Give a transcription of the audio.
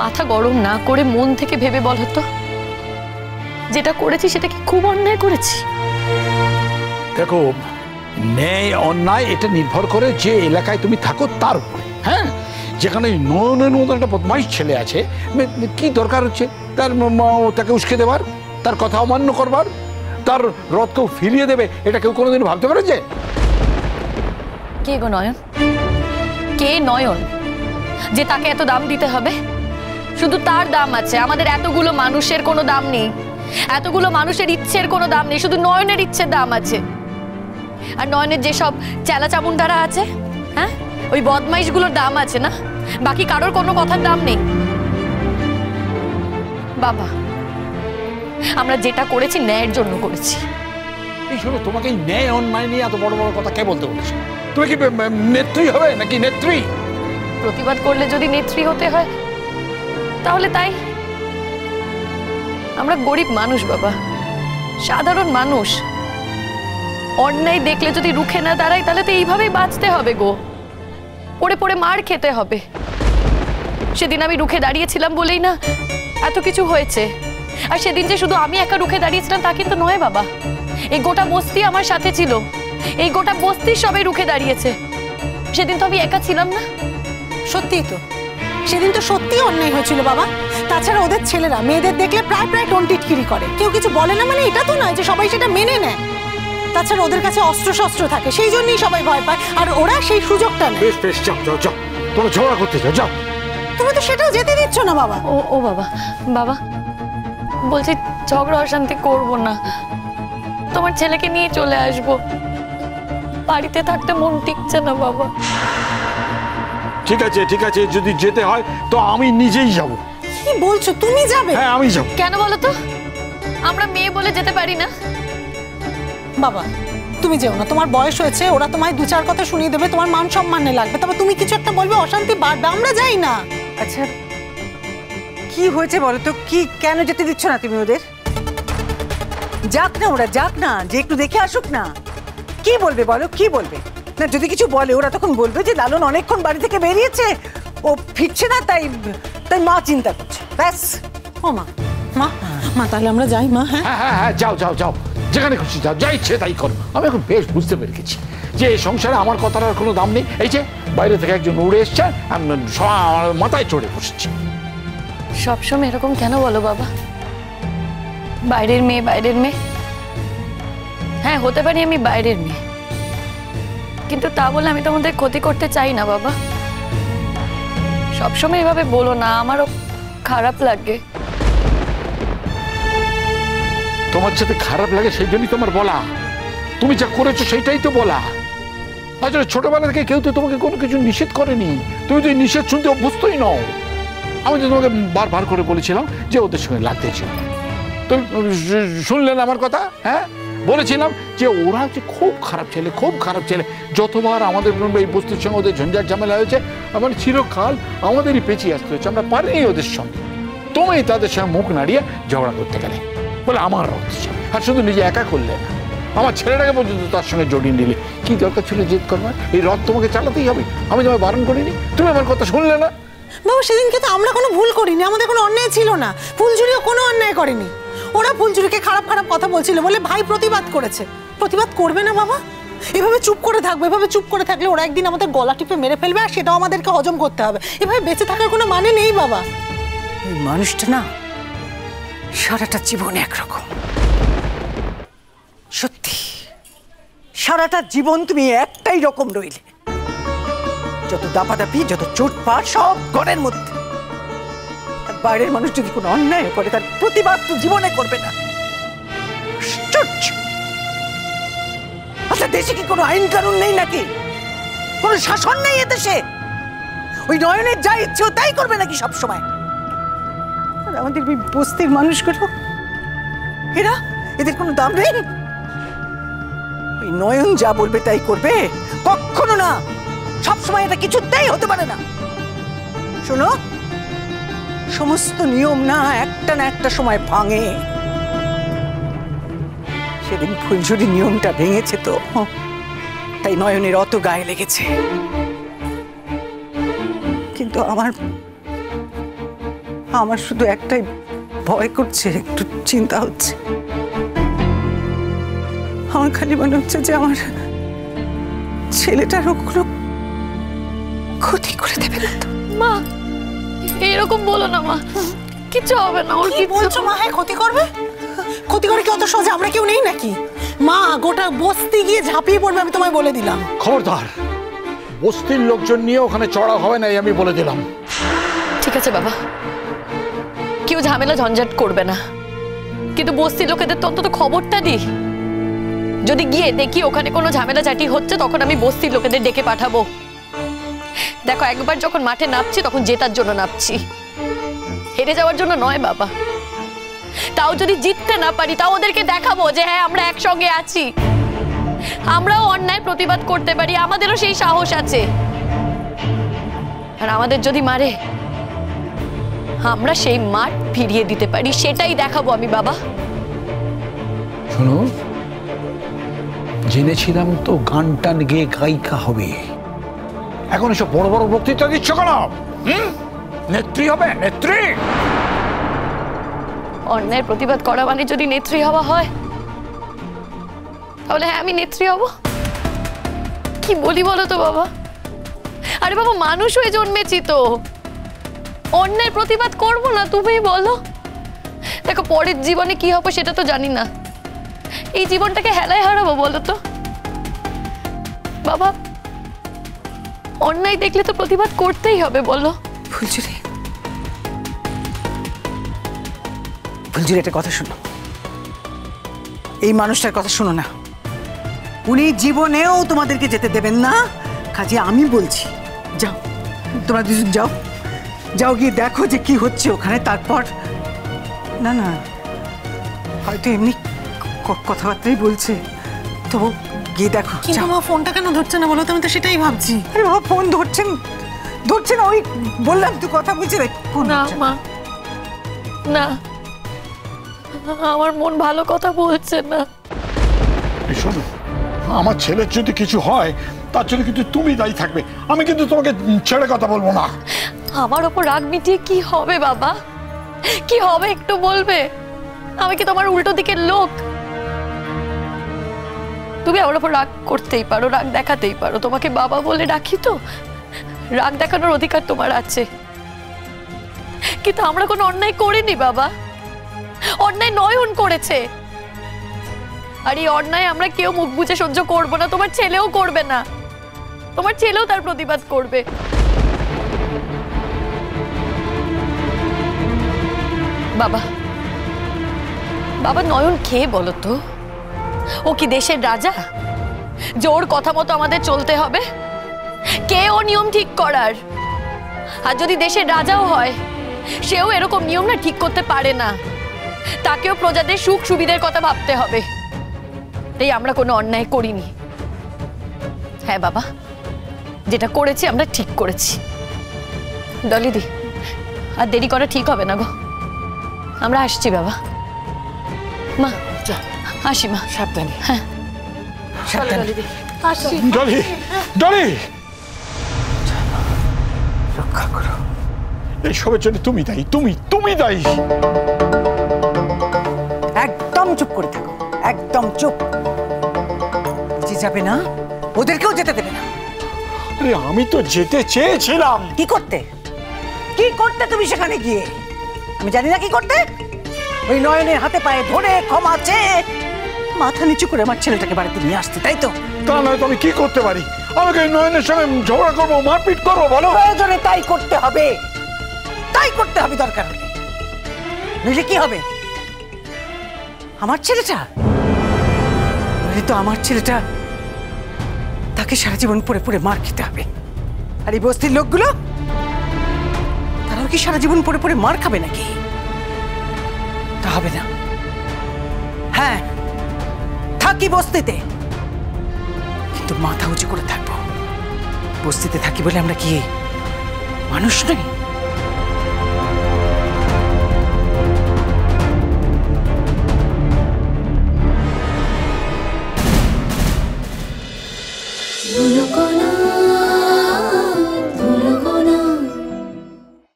মাথা গরম না করে মন থেকে ভেবে বল তো, যেটা করেছি সেটা কি খুব অন্যায় করেছি? দেখো, ন্যায় অন্যায় এটা নির্ভর করে যে এলাকায় তুমি থাকো তার উপরে। হ্যাঁ, যেখানে নয়নের মতো একটা বদমাইশ ছেলে আছে, কি দরকার হচ্ছে তাকে উস্কে দেবার, তার কথা অমান্য করবার, তার রথ কেউ ফিরিয়ে দেবে, এটা কেউ কোনোদিন ভাবতে পারে? যে কে গো নয়ন? কে নয়ন যে তাকে এত দাম দিতে হবে? শুধু তার দাম আছে, আমাদের এতগুলো মানুষের কোনো দাম নেই, এতগুলো মানুষের ইচ্ছের কোনো দাম নেই, শুধু নয়নের ইচ্ছের দাম আছে। আর নয়নের যেসব চেলা চামুন্ডারা আছে, হ্যাঁ, ওই বদমাইশগুলোর দাম আছে না, বাকি কারোর কোনো কথার দাম নেই। বাবা, আমরা যেটা করেছি ন্যায়ের জন্য করেছি। এই শোনো, তোমাকে ন্যায় অন্যায় নিয়ে এত বড় বড় কথা কে বলতে বলেছে? তুমি কি নেত্রী হবে নাকি নেত্রী? প্রতিবাদ করলে যদি নেত্রী হতে হয় তাহলে তাই। আমরা গরিব মানুষ বাবা, সাধারণ মানুষ। অন্যায় দেখলে যদি রুখে না দাঁড়াই তাহলে তো এইভাবেই বাঁচতে হবে গো, পড়ে পড়ে মার খেতে হবে। সেদিন আমি রুখে দাঁড়িয়েছিলাম বলেই না এত কিছু হয়েছে। আর সেদিন যে শুধু আমি একা রুখে দাঁড়িয়েছিলাম তা কিন্তু নয় বাবা, এই গোটা বস্তি আমার সাথে ছিল, এই গোটা বস্তির সবাই রুখে দাঁড়িয়েছে। সেদিন তো আমি একা ছিলাম না। সত্যিই তো, সেদিন তো সত্যি অন্যায় হয়েছিল বাবা। তাছাড়া ওদের ছেলেরা মেয়েদের দেখলে প্রায় প্রায় টিটকিরি করে, কেউ কিছু বলে না মানে এটা তো নয় যে সবাই সেটা মেনে নেয়। তাছাড়া ওদের কাছে অস্ত্র শস্ত্র থাকে, সেই জন্যই সবাই ভয় পায়, আর ওরা সেই সুযোগটা নেয়। বেশ বেশ, যাও যাও যাও, তোমরা ঝগড়া করতে যাও, যাও। তুমি তো সেটাও যেতে দিচ্ছ না বাবা। ও বাবা, বাবা বলছি ঝগড়া অশান্তি করবো না, তোমার ছেলেকে নিয়ে চলে আসবো। বাড়িতে থাকতে মন টিকছে না বাবা। ঠিক আছে ঠিক আছে, যদি যেতে হয় তো আমি নিজেই যাব। কি বলছো, তুমি যাবে? হ্যাঁ আমি যাব। কেন বলো তো? আমরা মেয়ে বলে যেতে পারি না? বাবা তুমি যেও না, তোমার বয়স হয়েছে, ওরা তোমায় দু চার কথা শুনিয়ে দেবে, তোমার মান সম্মানে লাগবে, তবে তুমি কিছু একটা বলবে, অশান্তি বাড়বে। আমরা যাই না। আচ্ছা কি হয়েছে বলো তো, কি কেন যেতে দিচ্ছ না তুমি ওদের? যাক না ওরা, যাক না, যে একটু দেখে আসুক না। কি বলবে বলো, কি বলবে? না যদি কিছু বলে ওরা তখন বলবে যে লালন অনেকক্ষণ বাড়ি থেকে বেরিয়েছে, ও ফিরছে না, তাই তাই মা চিন্তা করছে, ব্যাস। ও মা, মা মা তাহলে আমরা যাই মা। হ্যাঁ হ্যাঁ হ্যাঁ, যাও যাও যাও, যেখানে খুশি যাও, যা ইচ্ছে তাই করো। আমি এখন বেশ বুঝতে পেরে গেছি যে এই সংসারে আমার কথার আর কোনো দাম নেই। এই যে বাইরে থেকে একজন উড়ে এসছে, আমার মাথায় চড়ে বসেছে। সবসময় এরকম কেন বলো বাবা? বাইরের মেয়ে, বাইরের মেয়ে। হ্যাঁ হতে পারি আমি বাইরের মেয়ে, কিন্তু তা বলে আমি তোমাদের ক্ষতি করতে চাই না বাবা। সবসময় এভাবে বলো না, আমারও খারাপ লাগে। তোমার সাথে খারাপ লাগে সেই জন্যই তোমার বলা। তুমি যা করেছো সেটাই তো বলা। আসলে ছোটবেলা থেকে কেউ তো তোমাকে কোনো কিছু নিষেধ করেনি, তুমি তো নিষেধ শুনতে অভ্যস্তই নও। আমি তো তোমাকে বারবার করে বলেছিলাম যে ওদের সঙ্গে লাগতে ছিল, তুমি শুনলে না আমার কথা? হ্যাঁ, বলেছিলাম যে ওরা যে খুব খারাপ ছেলে, খুব খারাপ ছেলে। যতবার আমাদের এই বস্তির সঙ্গে ওদের ঝঞ্ঝাট ঝামেলা হয়েছে, আমার চিরকাল আমাদেরই পেঁচিয়ে আসতে হয়েছে, আমরা পারিনি ওদের সঙ্গে। তুমি তাদের সঙ্গে মুখ নাড়িয়ে ঝগড়া করতে গেলে, বলে আমার রক্ত ছিল। আর শুধু নিজে একা করলে না, আমার ছেলেটাকে পর্যন্ত তার সঙ্গে জড়িয়ে নিলে। কি দরকার ছিল জেদ করবার? এই রথ তোমাকে চালাতেই হবে। আমি তোমায় বারণ করিনি, তুমি আমার কথা শুনলে না। বাবা সেদিনকে তো আমরা কোনো ভুল করিনি, আমাদের কোনো অন্যায় ছিল না। ফুলঝুরিও কোনো অন্যায় করেনি। ওরা ফুলঝুরিকে খারাপ খারাপ কথা বলছিল বলে ভাই প্রতিবাদ করেছে। প্রতিবাদ করবে না বাবা? এভাবে চুপ করে থাকবে, এভাবে চুপ করে থাকলে ওরা একদিন আমাদের গলা টিপে মেরে ফেলবে, আর সেটাও আমাদেরকে হজম করতে হবে। এভাবে বেঁচে থাকার কোনো মানে নেই বাবা। ওই মানুষটা না সারাটা জীবন একরকম। সত্যি সারাটা জীবন তুমি একটাই রকম রইলে। যত দাপাদাপি, যত চোটপাট সব ঘরের মধ্যে। আর বাইরের মানুষ যদি কোনো অন্যায় করে তার প্রতিবাদ তো জীবনে করবে না। আশ্চর্য। আচ্ছা দেশে কি কোনো আইন কানুন নেই নাকি? কোনো শাসন নেই এদেশে? ওই নয়নের যা ইচ্ছে তাই করবে নাকি সব সময়? আর আমাদের ওই বস্তির মানুষগুলো, এরা, এদের কোনো দাম নেই? ওই নয়ন যা বলবে তাই করবে? কখনো না, সবসময় এটা কিছুতেই হতে পারে না। শোনো, সমস্ত নিয়ম না একটা সময় ভাঙে। সেদিন ফুলঝুরি নিয়মটা ভেঙেছে তো, তাই নয়নের অত গায়ে লেগেছে। কিন্তু আমার শুধু একটাই ভয় করছে, একটু চিন্তা হচ্ছে। আমার খালি মনে হচ্ছে যে আমার ছেলেটার কোনো ক্ষতি করে দেবে না তো। মা এরকম বলো না মা, কিচ্ছু হবে না। ওর কি বলছো মা? হ্যাঁ ক্ষতি করবে? ক্ষতি করে কি অত সহজে আমরা কেউ নেই নাকি? মা গোটা বস্তি গিয়ে ঝাঁপিয়ে পড়বে, আমি তোমায় বলে দিলাম। খবরদার, বস্তির লোকজন নিয়ে ওখানে চড়া হবে না, আমি বলে দিলাম। ঠিক আছে বাবা, কেউ ঝামেলা ঝঞ্ঝাট করবে না, কিন্তু বস্তির লোকেদের তো অন্তত খবরটা দিই। যদি গিয়ে দেখি ওখানে কোনো ঝামেলা ঝাঁটি হচ্ছে, তখন আমি বস্তির লোকেদের ডেকে পাঠাবো। দেখো, একবার যখন মাঠে নামছি তখন জেতার জন্য নামছি, হেরে যাওয়ার জন্য নয় বাবা। তাও যদি জিততে না পারি, তাও ওদেরকে দেখাবো যে হ্যাঁ আমরা একসঙ্গে আছি, আমরাও অন্যায় প্রতিবাদ করতে পারি, আমাদেরও সেই সাহস আছে। আর আমাদের যদি মারে, আমরা সেই মাঠ ফিরিয়ে দিতে পারি, সেটাই দেখাবো আমি বাবা। শোনো, জেনেছিলাম তো গান টান গেয়ে গায়িকা হবে, এখন এসব বড় বড় বক্তৃতা দিচ্ছ কেন? নেত্রী হবে, নেত্রী। অন্যায় প্রতিবাদ করা মানে যদি নেত্রী হওয়া হয়, তাহলে হ্যাঁ আমি নেত্রী হব। কি বলি বলো তো বাবা? আরে বাবা, মানুষ হয়ে জন্মেছি তো, অন্যায় প্রতিবাদ করবো না? তুমি বলো। দেখো, পরের জীবনে কি হবে সেটা তো জানি না, এই জীবনটাকে হেলায় হারাবো বলো তো বাবা? অন্যায় দেখলে তো প্রতিবাদ করতেই হবে, বলো। ফুলঝুরি, ফুলঝুরি, একটা কথা শোনো। এই মানুষটার কথা শোনো না, উনি জীবনেও তোমাদেরকে যেতে দেবেন না। কাজে আমি বলছি, যাও, তোমরা দুজন যাও, যাও গিয়ে দেখো যে কি হচ্ছে ওখানে। তারপর না না, হয়তো এমনি কথাবার্তাই বলছে, তো গিয়ে দেখো। কিন্তু মা ফোনটা কেন ধরছে না বলো তো? আমি তো সেটাই ভাবছি। আরে বাবা, ফোন ধরছেন না, ওই বললাম তুই কথা বলছি। না মা, না, আমার মন ভালো কথা বলছে না। শোনো, আমার ছেলের যদি কিছু হয় তার জন্য কিন্তু তুমি দায়ী থাকবে, আমি কিন্তু তোমাকে ছেড়ে কথা বলবো না। আমার ওপর রাগ মিটিয়ে কি হবে বাবা? কি হবে একটু বলবে? আমি কি তোমার উল্টো দিকের লোক? তুমি আমার ওপর রাগ করতেই পারো, রাগ দেখাতেই পারো, তোমাকে বাবা বলে ডাকি তো, রাগ দেখানোর অধিকার তোমার আছে। কিন্তু আমরা কোনো অন্যায় করিনি বাবা, অন্যায় নয়ন করেছে। আর এই অন্যায় আমরা কেউ মুখ বুজে সহ্য করবো না, তোমার ছেলেও করবে না, তোমার ছেলেও তার প্রতিবাদ করবে। বাবা, বাবা, নয়ন কে বলো তো? ও কি দেশের রাজা যে ওর কথা মতো আমাদের চলতে হবে? কে ও নিয়ম ঠিক করার? আর যদি দেশের রাজাও হয়, সেও এরকম নিয়ম না ঠিক করতে পারে না, তাকেও প্রজাদের সুখ সুবিধার কথা ভাবতে হবে। তাই আমরা কোনো অন্যায় করিনি। হ্যাঁ বাবা, যেটা করেছি আমরা ঠিক করেছি। ডলিদি, আর দেরি করা ঠিক হবে না গো, আমরা আসছি বাবা। মা আসি মা, সাবধানে। হ্যাঁ সাবধানে। আসছি। ডলি, ডলি, রক্ষা করো। এইসবের জন্য তুমি দায়ী, তুমি দায়ী। একদম চুপ করে থাকো, একদম চুপ। যে যাবে না, ওদেরকেও যেতে দেবে না। আরে আমি তো যেতে চেয়েছিলাম। কি করতে তুমি সেখানে গিয়ে? আমি জানি না কি করতে। ওই নয়নের হাতে পায়ে ধরে ক্ষমা চেয়ে মাথা নিচু করে আমার ছেলেটাকে বাড়িতে নিয়ে আসতে, তাই তো? তা নয় তো আমি কি করতে পারি? আমাকে নয়নের সঙ্গে ঝগড়া করবো, মারপিট করবো বলো? প্রয়োজনে তাই করতে হবে, দরকার হলে। নইলে কি হবে? আমার ছেলেটা, নইলে তো আমার ছেলেটা তাকে সারা জীবন পড়ে পড়ে মার খেতে হবে। আর এই বস্তির লোকগুলো, তারাও কি সারা জীবন পড়ে পড়ে মার খাবে নাকি? তা হবে না। হ্যাঁ, থাকি বস্তিতে, কিন্তু মাথা উঁচু করে থাকবো। বস্তিতে থাকি বলে আমরা কি মানুষ নই?